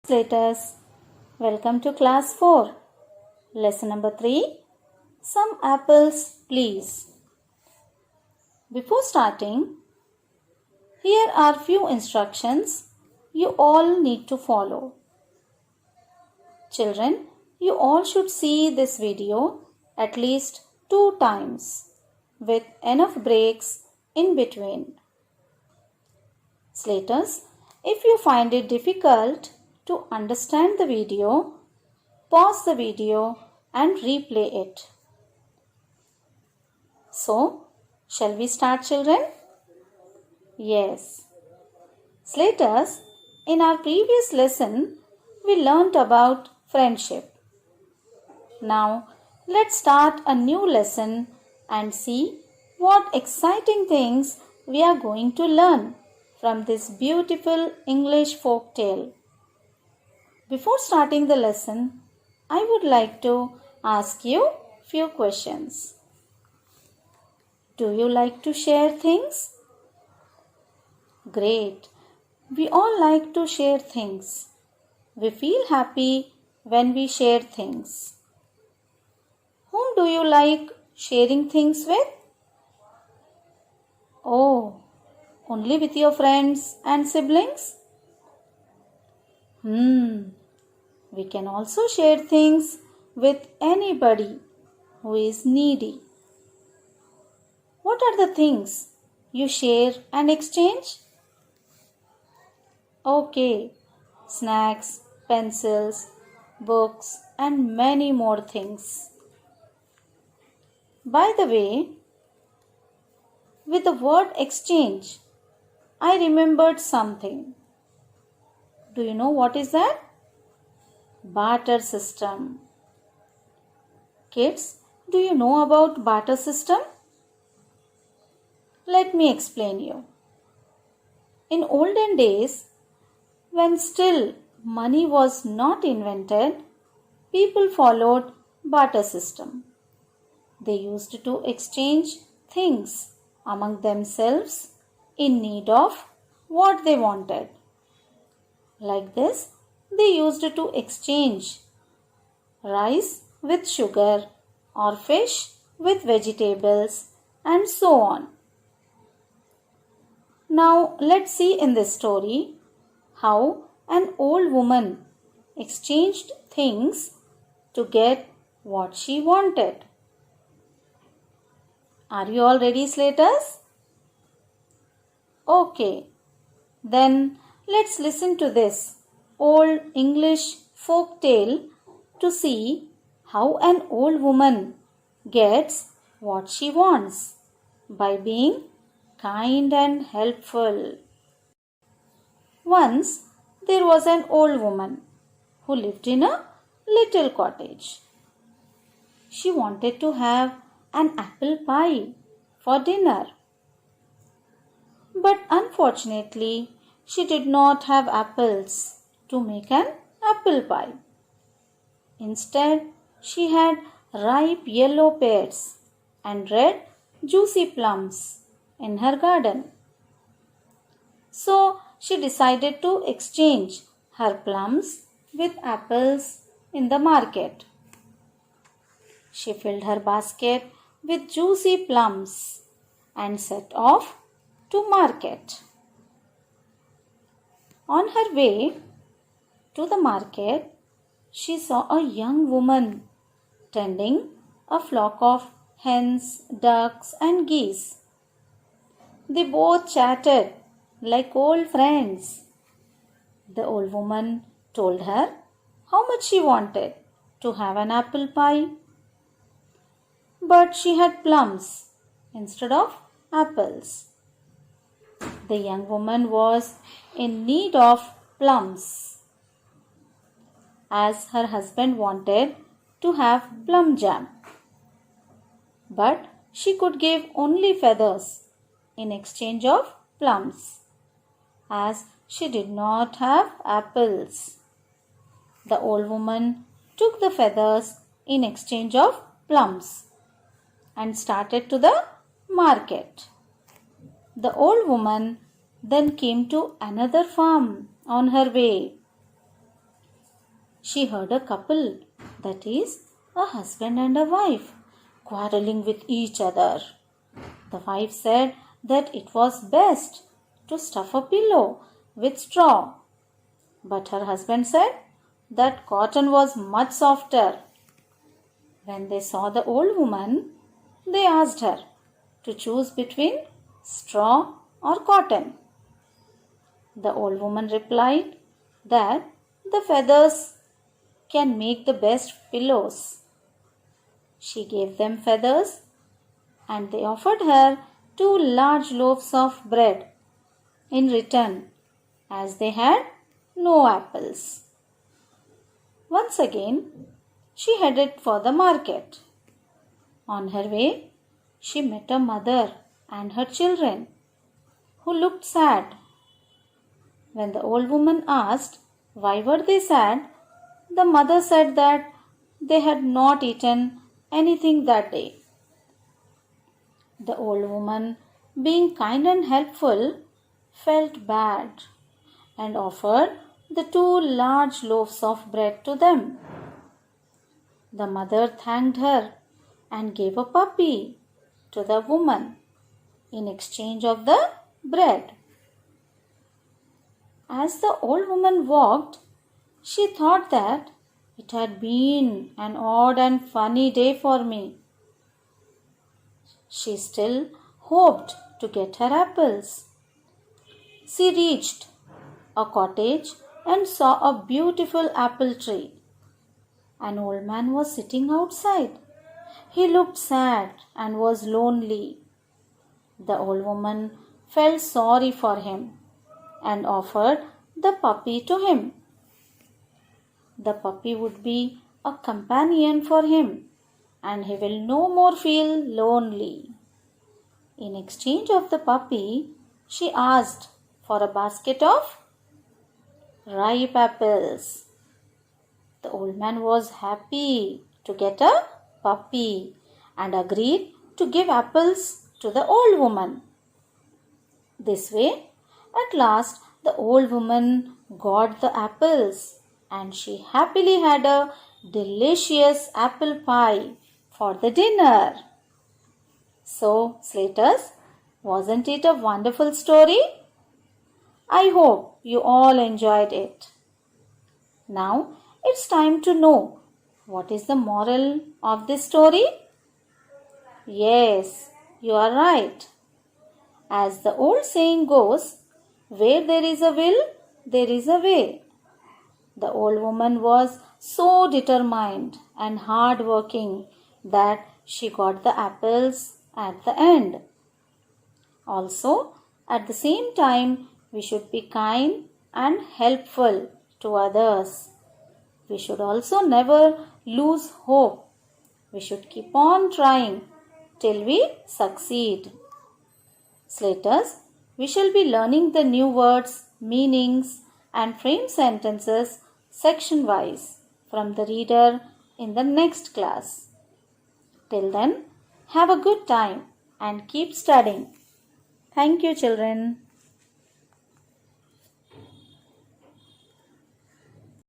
Laters, welcome to class 4. Lesson number 3. Some apples, please. Before starting, here are few instructions you all need to follow. Children, you all should see this video at least 2 times with enough breaks in between. Slaters, if you find it difficult to understand the video, pause the video and replay it. So, shall we start, children? Yes. Slaters, in our previous lesson, we learnt about friendship. Now, let's start a new lesson and see what exciting things we are going to learn from this beautiful English folk tale. Before starting the lesson, I would like to ask you few questions. Do you like to share things? Great. We all like to share things. We feel happy when we share things. Whom do you like sharing things with? Oh, only with your friends and siblings? We can also share things with anybody who is needy. What are the things you share and exchange? Okay, snacks, pencils, books, and many more things. By the way, with the word exchange, I remembered something. Do you know what is that? Barter system. Kids, do you know about barter system? Let me explain you. In olden days, when still money was not invented, people followed barter system. They used to exchange things among themselves in need of what they wanted. Like this, they used to exchange rice with sugar or fish with vegetables and so on. Now let's see in this story how an old woman exchanged things to get what she wanted. Are you all ready, Slaters? Okay, then let's listen to this old English folk tale to see how an old woman gets what she wants by being kind and helpful. Once there was an old woman who lived in a little cottage. She wanted to have an apple pie for dinner. But unfortunately, she did not have apples to make an apple pie. Instead, she had ripe yellow pears and red juicy plums in her garden. So, she decided to exchange her plums with apples in the market. She filled her basket with juicy plums and set off to market. On her way to the market, she saw a young woman tending a flock of hens, ducks, and geese. They both chatted like old friends. The old woman told her how much she wanted to have an apple pie. But she had plums instead of apples. The young woman was in need of plums, as her husband wanted to have plum jam. But she could give only feathers in exchange of plums, as she did not have apples. The old woman took the feathers in exchange of plums and started to the market. The old woman then came to another farm on her way. she heard a couple, that is, a husband and a wife, quarreling with each other. The wife said that it was best to stuff a pillow with straw, but her husband said that cotton was much softer. When they saw the old woman, they asked her to choose between straw or cotton. The old woman replied that the feathers can make the best pillows. She gave them feathers and they offered her 2 large loaves of bread in return, as they had no apples. Once again, she headed for the market. On her way, she met a mother and her children who looked sad. When the old woman asked why were they sad, the mother said that they had not eaten anything that day. The old woman, being kind and helpful, felt bad and offered the 2 large loaves of bread to them. The mother thanked her and gave a puppy to the woman in exchange of the bread. As the old woman walked, she thought that it had been an odd and funny day for me. She still hoped to get her apples. She reached a cottage and saw a beautiful apple tree. An old man was sitting outside. He looked sad and was lonely. The old woman felt sorry for him and offered the puppy to him. The puppy would be a companion for him and he will no more feel lonely. In exchange of the puppy, she asked for a basket of ripe apples. The old man was happy to get a puppy and agreed to give apples to the old woman. This way, at last, the old woman got the apples and she happily had a delicious apple pie for the dinner. So, Slaters, wasn't it a wonderful story? I hope you all enjoyed it. Now, it's time to know what is the moral of this story? Yes, you are right. As the old saying goes, where there is a will, there is a way. The old woman was so determined and hard-working that she got the apples at the end. Also, at the same time, we should be kind and helpful to others. We should also never lose hope. We should keep on trying till we succeed. Slaters, we shall be learning the new words, meanings and frame sentences section-wise from the reader in the next class. Till then, have a good time and keep studying. Thank you, children.